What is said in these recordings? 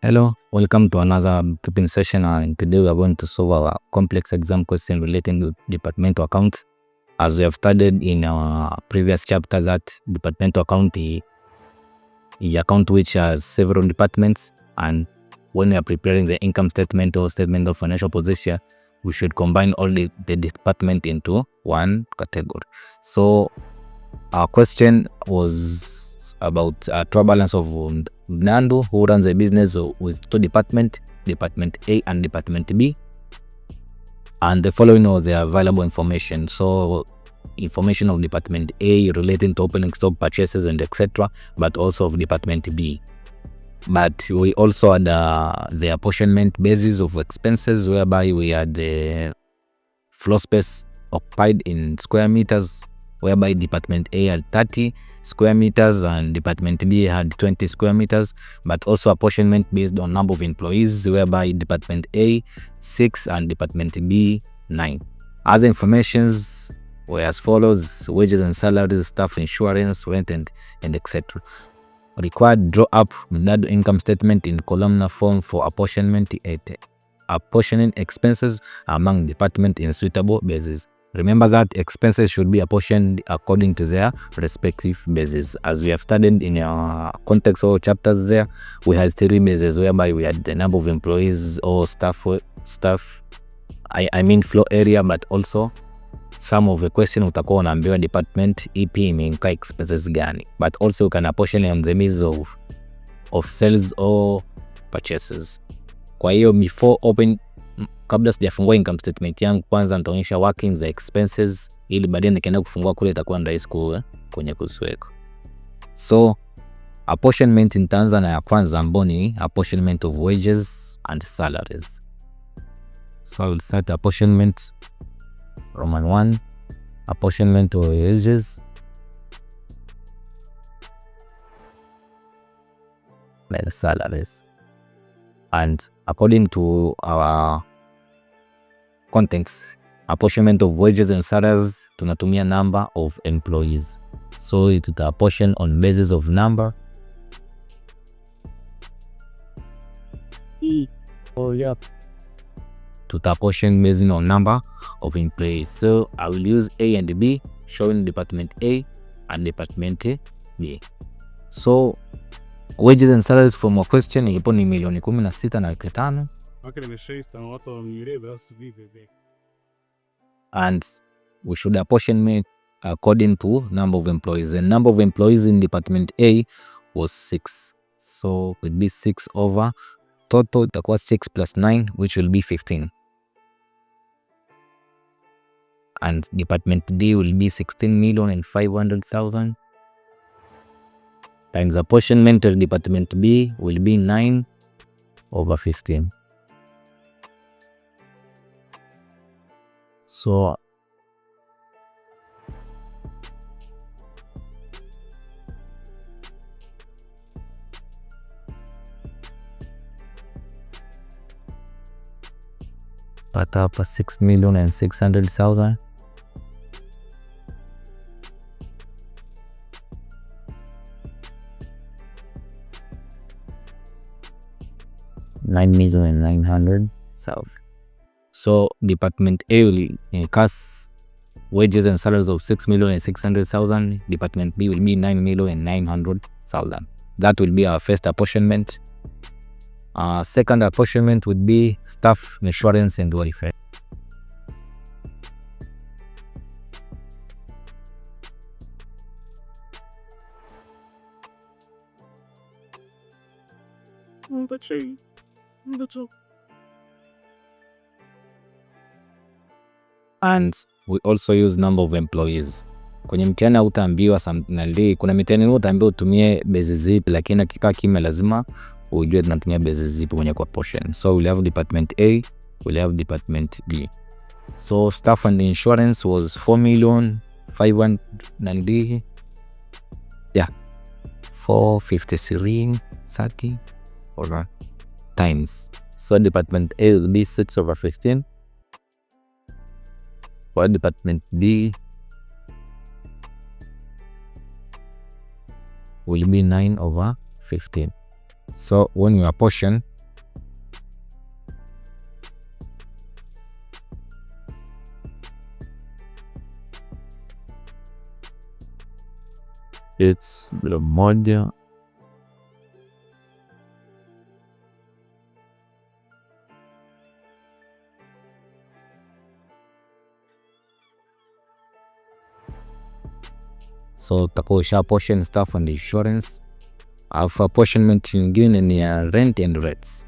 Hello, welcome to another bookkeeping session, and today we are going to solve a complex exam question relating to departmental accounts. As we have studied in our previous chapter that departmental account is the account which has several departments, and when we are preparing the income statement or statement of financial position, we should combine all the department into one category. So our question was about a trial balance of Nando, who runs a business with two departments, Department A and Department B. And the following was the available information. So information of Department A relating to opening stock purchases and etc., but also of Department B. But we also had the apportionment basis of expenses, whereby we had the floor space occupied in square meters, whereby Department A had 30 square meters and Department B had 20 square meters, but also apportionment based on number of employees, whereby Department A 6 and Department B 9. Other informations were as follows: wages and salaries, staff insurance, rent and etc. Required draw up Nando income statement in columnar form for apportionment apportioning expenses among departments in suitable basis. Remember that expenses should be apportioned according to their respective bases. As we have studied in our context or chapters there, we had 3 bases, whereby we had the number of employees or staff, I mean floor area, but also some of the question utakuwa unaambiwa department ipi imeinka expenses gani, but also you can apportion on the means of sales or purchases. Kwa hiyo before kabla sijafungua income statement yangu, kwanza nitaonyesha working the expenses, ili baadaye nikienda kufungua kule itakuwa rahisi kwenye kusweka. So apportionment nitaanza na ya kwanza ambayo ni apportionment of wages and salaries. So I will start apportionment Roman 1, apportionment of wages and salaries. And according to our context, apportionment of wages and salaries tunatumia number of employees. So tuta apportion on basis of number. Tuta apportion based on number of employees. So I will use A and B, showing Department A and Department B. So wages and salaries from a question ilipo ni milioni 16,500,000. And we should apportion according to number of employees. The number of employees in Department A was 6. So it would be 6 over total itakuwa 6 plus 9, which will be 15. And Department D will be 16,500,000 times apportionment of Department B will be 9 over 15. So pata hapa 6,600,000 9,900,000. So Department A will incur wages and salaries of 6,600,000. Department B will be 9,900,000. That will be our first apportionment. Second apportionment would be staff insurance and welfare. And we also use number of employees. Kwenye mtihani utaambiwa kuna mtihani utaambiwa utumie basis zipi, lakini akikaa kimya lazima ujue tunatumia basis zipi kwenye kwa portion. So we'll have Department A, we'll have Department B. So staff and insurance was 4,500,000. Yeah, 453.30 over times. So Department A will be 6 over 15. For Department B will be 9 over 15. So when you apportion, it's bilioni moja. So utakuwa usha portion stuff on the insurance. Alafu apportionment nyingine ni ya rent and rates.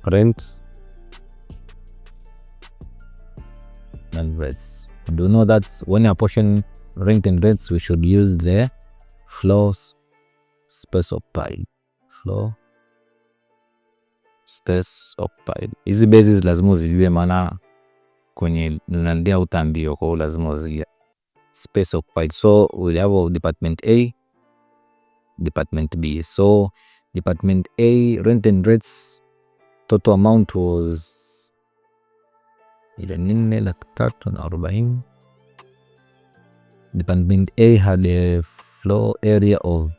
Rent and rates. Do you know that when you apportion rent and rates, we should use the floor space occupied. Floor space occupied. Hizi bases lazima uzijue, maana kwenye nandia utambio kwa lazima uzijue space occupied. So we have department A, department B. So department A rent and rates total amount was 4,340,000. Department A had a floor area of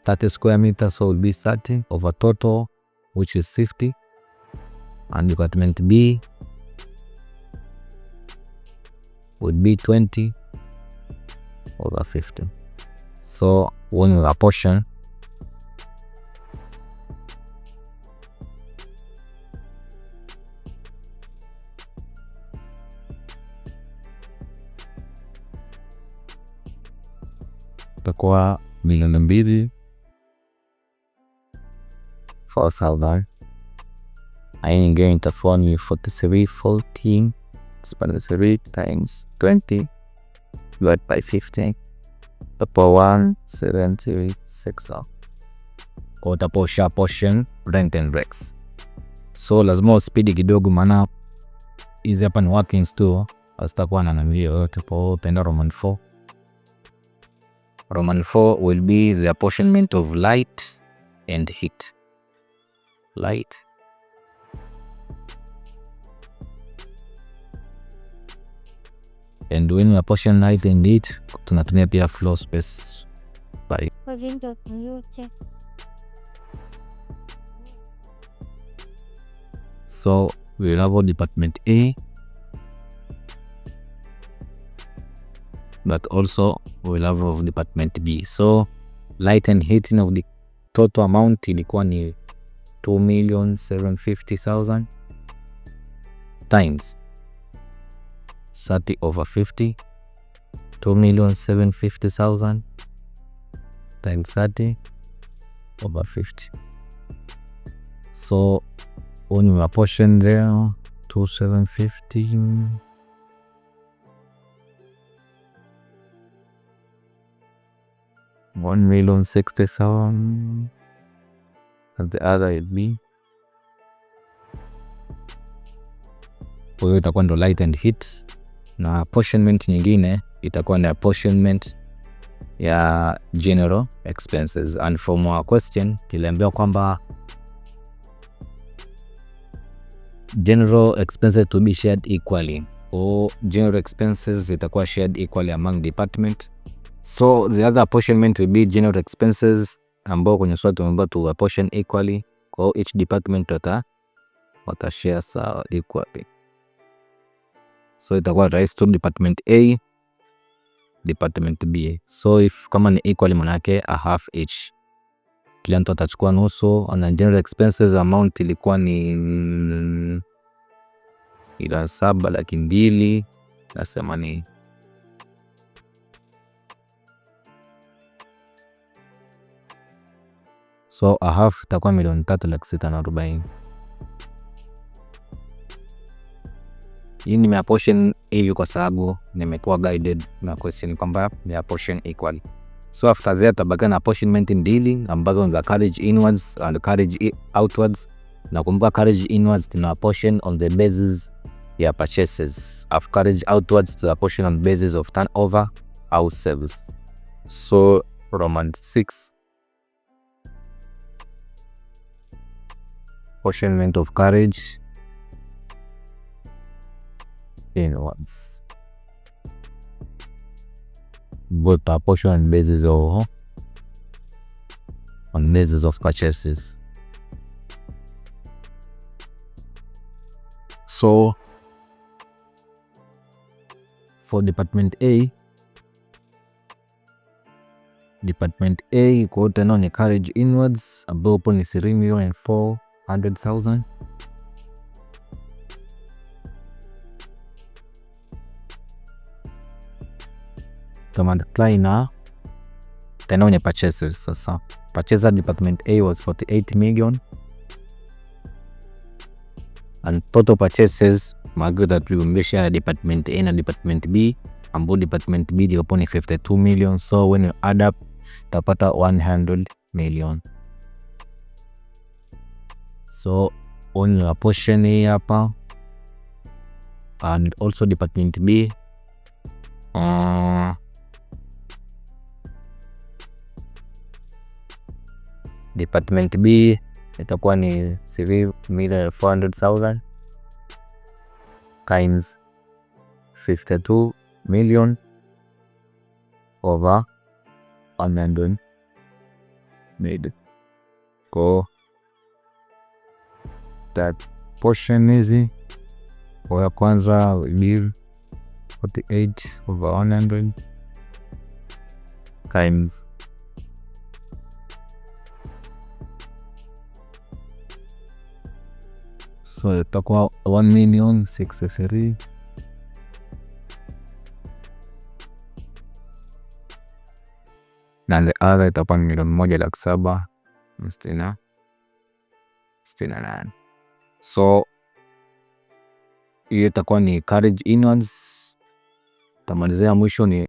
30 square meters, so it will be 30 over total, which is 50. And department B would be 20 over 50. So when we apportion, itakuwa milioni 2 4,000. I'm going to form you 43 times 20 divided by 50. Utakuwa 176. Utakuwa usha portion rent and rates. So lazima uspeed kidogo, maana hizi hapa ni workings tu, asitakuwa na nambia yote. Kwa penda Roman 4. Roman 4 will be the apportionment of light and heat. Light and when we apportion light and heat, tunatumia pia floor space by. So we will have department A, but also we will have of department B. So light and heating of the total amount ilikuwa ni 2,750,000 times 30 over 50. 2,750,000 times 30 over 50. So when we apportion there 2,750, 1,060,000, and the other will be, kwa hiyo itakuwa ndo light and heat, na apportionment nyingine itakuwa ni apportionment ya general expenses. And from our question tuliambiwa kwamba general expenses to be shared equally, or general expenses itakuwa shared equally among department. So the other apportionment will be general expenses ambao kwenye swali tumeambiwa to apportion equally, kwa each department watashare sawa equally. So itakuwa rahisi tu department A, department B. So if kama ni equally, manake a half each, kila mtu atachukua nusu. Na general expenses amount ilikuwa ni 7,200,000 nasema ni. So a half itakuwa 3,640,000. Hii nimeapportion hivi kwa sababu nimekuwa guided na question kwamba ni apportion equally. So after that tabaka na apportionment mbili ambazo ni carriage inwards and carriage outwards. Na kumbuka carriage inwards tuna apportion on the basis ya purchases, of carriage outwards to apportion on basis of turnover au sales. So Roman 6, apportionment of carriage inwards, both apportion on basis of purchases. So for department A, kwa tena ni carriage inwards ambapo ni 3,400,000. Multiply na tena ni purchases. Sasa purchase at department A was 48 million and total purchases magwe that we measure department A na department B, ambapo department B ilikuwa ni 52 million. So when you add up utapata 100 million. So on your portion hii hapa, and also department B department B itakuwa ni 3,400,000 times 52 million over 100 made. Kwa that portion hizi kwa ya kwanza will give 48 over 100 times so itakuwa 1,063,000 na the other itakuwa 1,768,000. So hiyo itakuwa ni carriage inwards. Tamalizia mwisho ni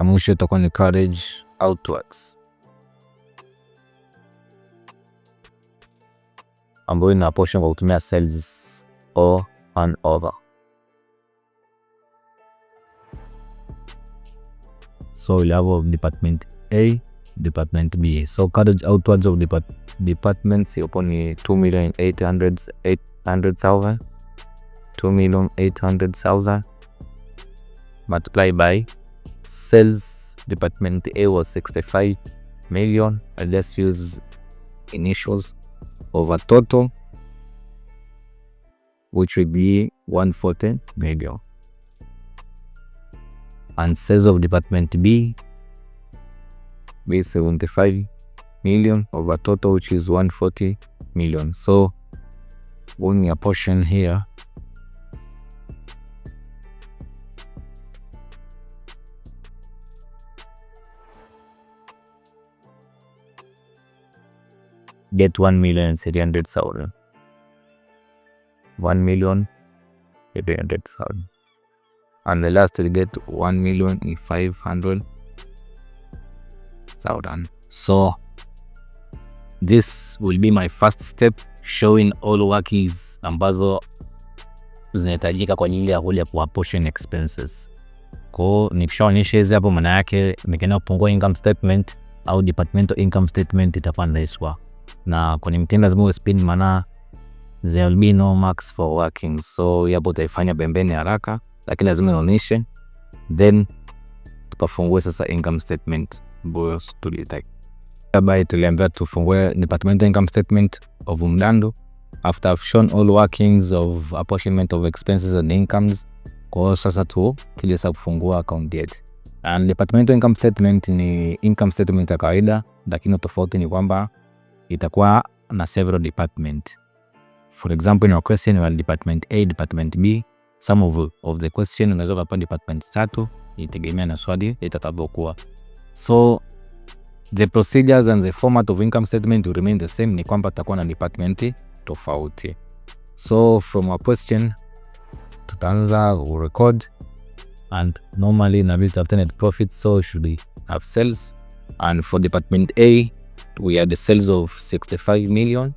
mwisho itakuwa ni carriage outwards ambayo ina portion kwa kutumia cells or an over. So we'll have department A, department B. So carriage outwards of departments upon 2,800,000 2,800,000 multiplied by sales. Department A was 65 million, and let's use initials, over total which will be 140 million, and sales of department B be 75 million over total which is 140 million. So only a portion here get 1,300,000 1,300,000, and the last will get 1,500,000. So this will be my first step showing all workings ambazo zinahitajika kwa ajili ya kulipa portion expenses. Kwa nikishaonyesha hizi hapo, maana yake nikienda kupungua income statement au departmental income statement itapanda iswa, na kwenye mtenda lazima uspin, maana there will be no marks for workings. So hapo utaifanya pembeni haraka, lakini lazima nionyeshe, then tukafungue sasa income statement boss tulitaka. Baadaye tuliambia tufungue departmental income statement of Mdando after I've shown all workings of apportionment of expenses and incomes. Kwa sasa tulisa kufungua account yetu. And departmental income statement ni income statement ya kawaida, lakini tofauti ni kwamba itakuwa na several department. For example, in your question you are department A, department B. Some of the question unaweza kupata department 3, itegemea na swali itakavyokuwa. So the procedures and the format of income statement will remain the same, ni kwamba tutakuwa na department tofauti. So from our question tutaanza record, and normally na bill after net profit, so should we have sales, and for department A we had the sales of 65 million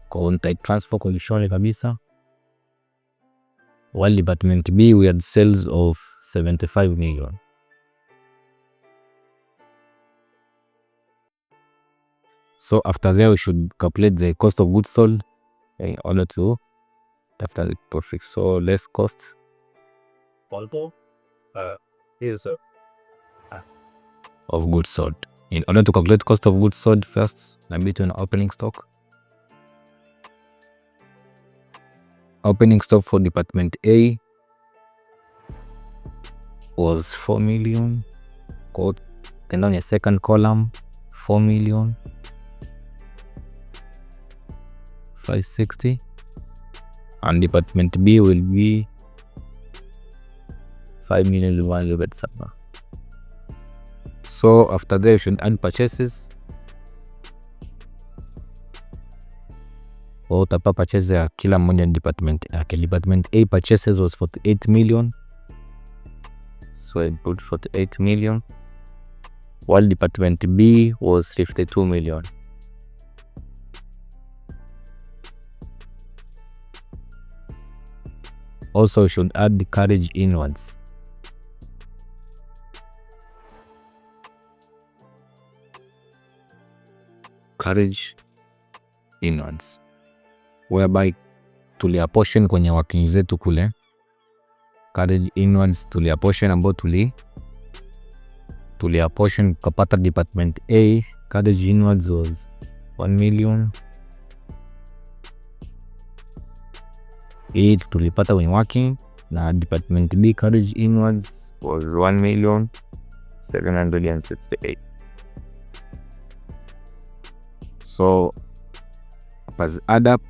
kwa transfer kwa shole kabisa, while department B we had sales of 75 million. So after that we should calculate the cost of goods sold in order to after the profit. So less cost is of goods sold. In order to calculate cost of goods sold, first na between opening stock Opening stock for department A was 4 million. Then on your second column, 4 million 560, and department B will be 5 million 107. So after that you should add purchases. Utapa purchase ya kila mmoja department yake. Department A purchases was 48 million, so I put 48 million, while department B was 52 million. Also you should add the carriage inwards. Carriage inwards, whereby tulia portion kwenye working zetu kule. Carriage inwards tulia portion ambao tulia portion kapata department A. Carriage inwards was 1 million. Hii tulipata kwenye working, na department B carriage inwards was 1,768,000. So as add up,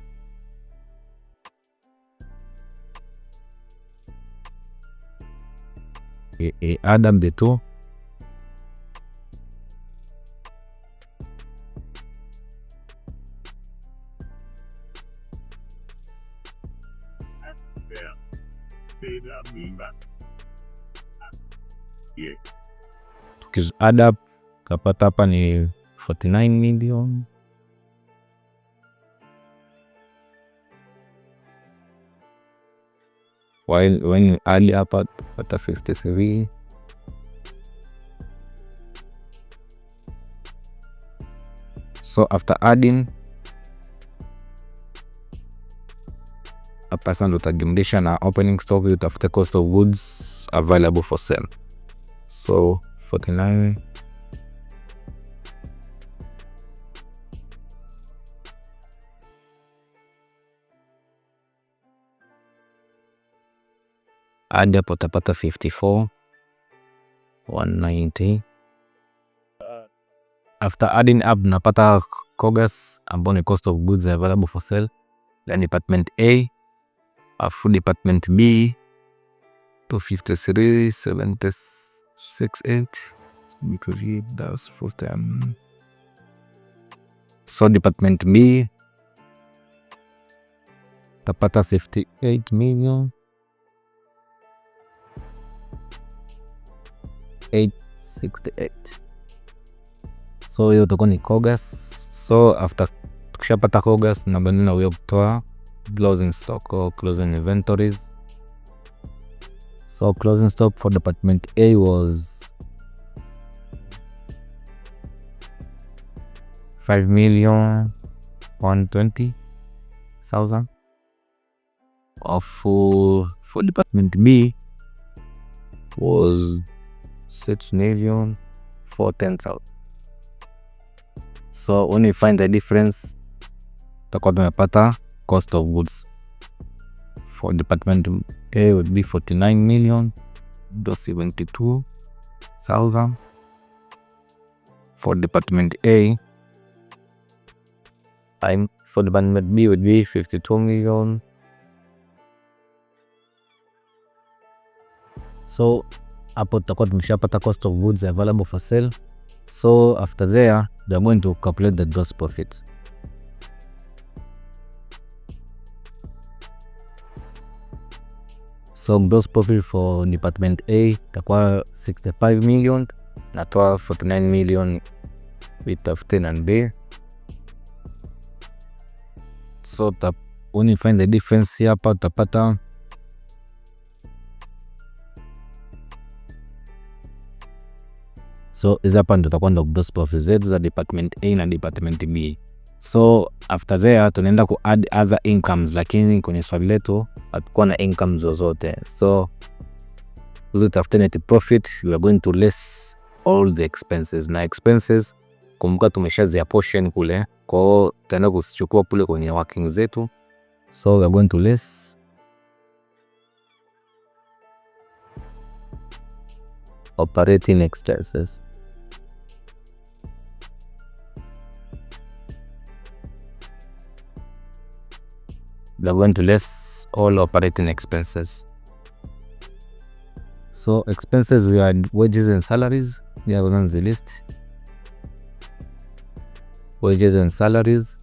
add up the two. Tukiz add up kapata hapa ni 49 million. While when you add hapa pata 53. So after adding hapa sasa ndo utajumlisha na opening stock, utafute cost of goods available for sale. So 49 add hapo utapata 54,190. After adding up napata COGS ambao ni cost of goods available for sale, then department A afu department B 253,768 because that was first time. So department B tapata 58 million 868. So hiyo utakuwa ni COGS. So after tukishapata COGS na badala huyo kutoa closing stock or closing inventories. So closing stock for department A was 5,120,000. For department B was 6,410,000. So when you find the difference, tutakuwa tumepata cost of goods for department A would be 49,072,000. For department A, for department B would be 52 million. So hapo tutakuwa tumeshapata cost of goods available for sale. So after there, they are going to calculate the gross profit. So gross profit for department A itakuwa 65 million, natoa 49 million with of 10 and B. So when you find the difference hapa utapata so hizi hapa ndo utakuwa ndo gross profit zetu za department A na department B. So after there tunaenda ku add other incomes, lakini kwenye swali letu hatukuwa na income zozote. So tafute net profit, you are going to less all the expenses. Na expenses kumbuka tumeshazia portion kule, kwa hiyo tutaenda kuchukua kule kwenye working zetu. So we are going to less operating expenses. We are going to list all operating expenses. So expenses, we had wages and salaries. We have on the list. Wages and salaries.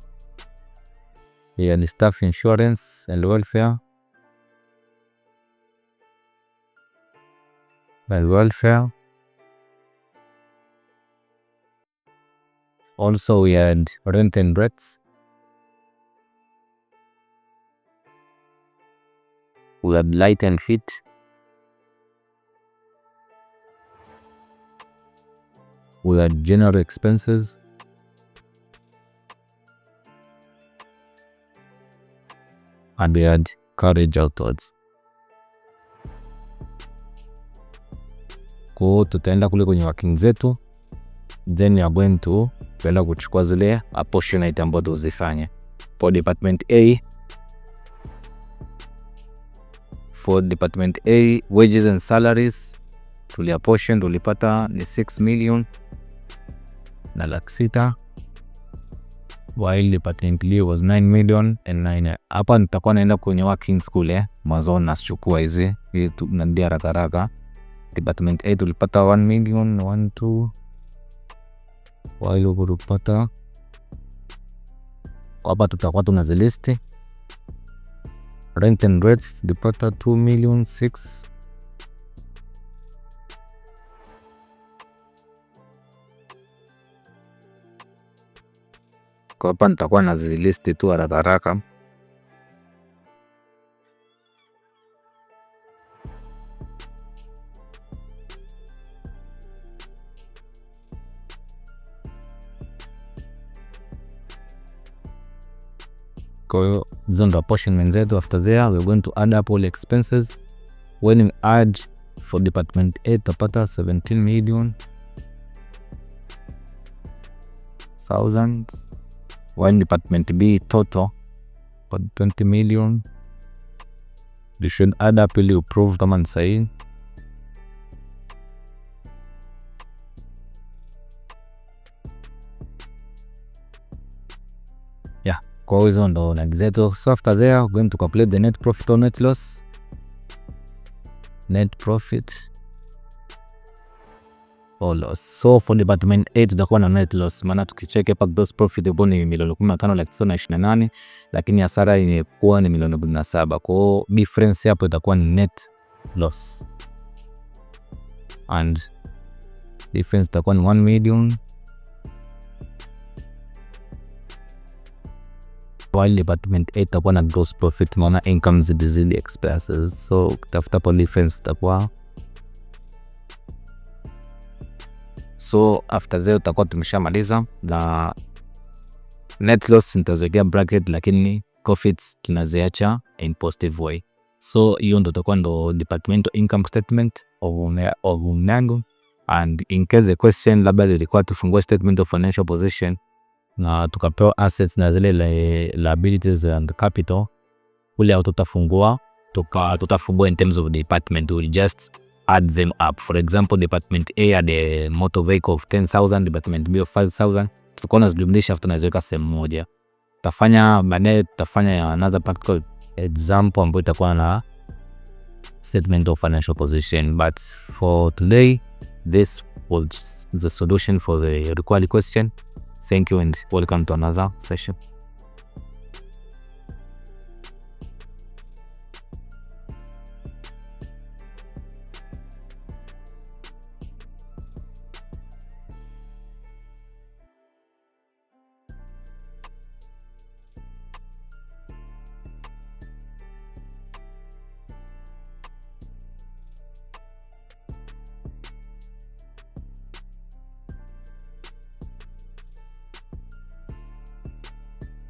We had staff insurance and welfare. Also, we had rent and rates. We had light and heat. We had general expenses. And we had carriage outwards. Kwa tutaenda kule kwenye working zetu, then we are going to tuenda kuchukua zile portion item ambazo tuzifanye. For department A, wages and salaries tulia portion tulipata ni 6 million na laki sita, while department B was 9 million and 9. Hapa nitakuwa naenda kwenye working school mwanzo nasichukua hizi tunadia haraka. Department A tulipata 1 million 12, while tulipata hapa tutakuwa tunazilist. Rent and rates tulipata 2 million 6. Kwa hapa nitakuwa nazilist tu haraka. Kwa hiyo hizo ndo apportionment zetu. After there we're going to add up all expenses. When we add for department A tutapata 17 million thousands, while department B total for 20 million. You should add up ili uprove kama ni sahihi. Kwa hizo ndo nani zetu. So after there we're going to calculate the net profit or net loss. Net profit or loss. So for department A tutakuwa na net loss, maana tukicheck hapa gross profit ipo ni milioni 15,928, lakini hasara imekuwa ni milioni 17. Kwa hiyo difference hapo itakuwa ni net loss, and difference itakuwa ni 1 million, while department A itakuwa na gross profit, maana income zidi expenses. So tafuta po difference itakuwa. So after that utakuwa tumeshamaliza na net loss nitazowekea bracket, lakini profits tunaziacha in positive way. So hiyo ndo itakuwa ndo departmental income statement of Unyago. And in case the question labda ilikuwa tufungue statement of financial position na tukapewa assets na zile liabilities and capital, ule au tutafungua in terms of department, we just add them up. For example, department A had a motor vehicle of 10,000, department B of 5,000. Tukaona zijumlisha after nazoweka sehemu moja. Tutafanya another practical example ambayo itakuwa na statement of financial position. But for today, this was the solution for the required question. Thank you and welcome to another session.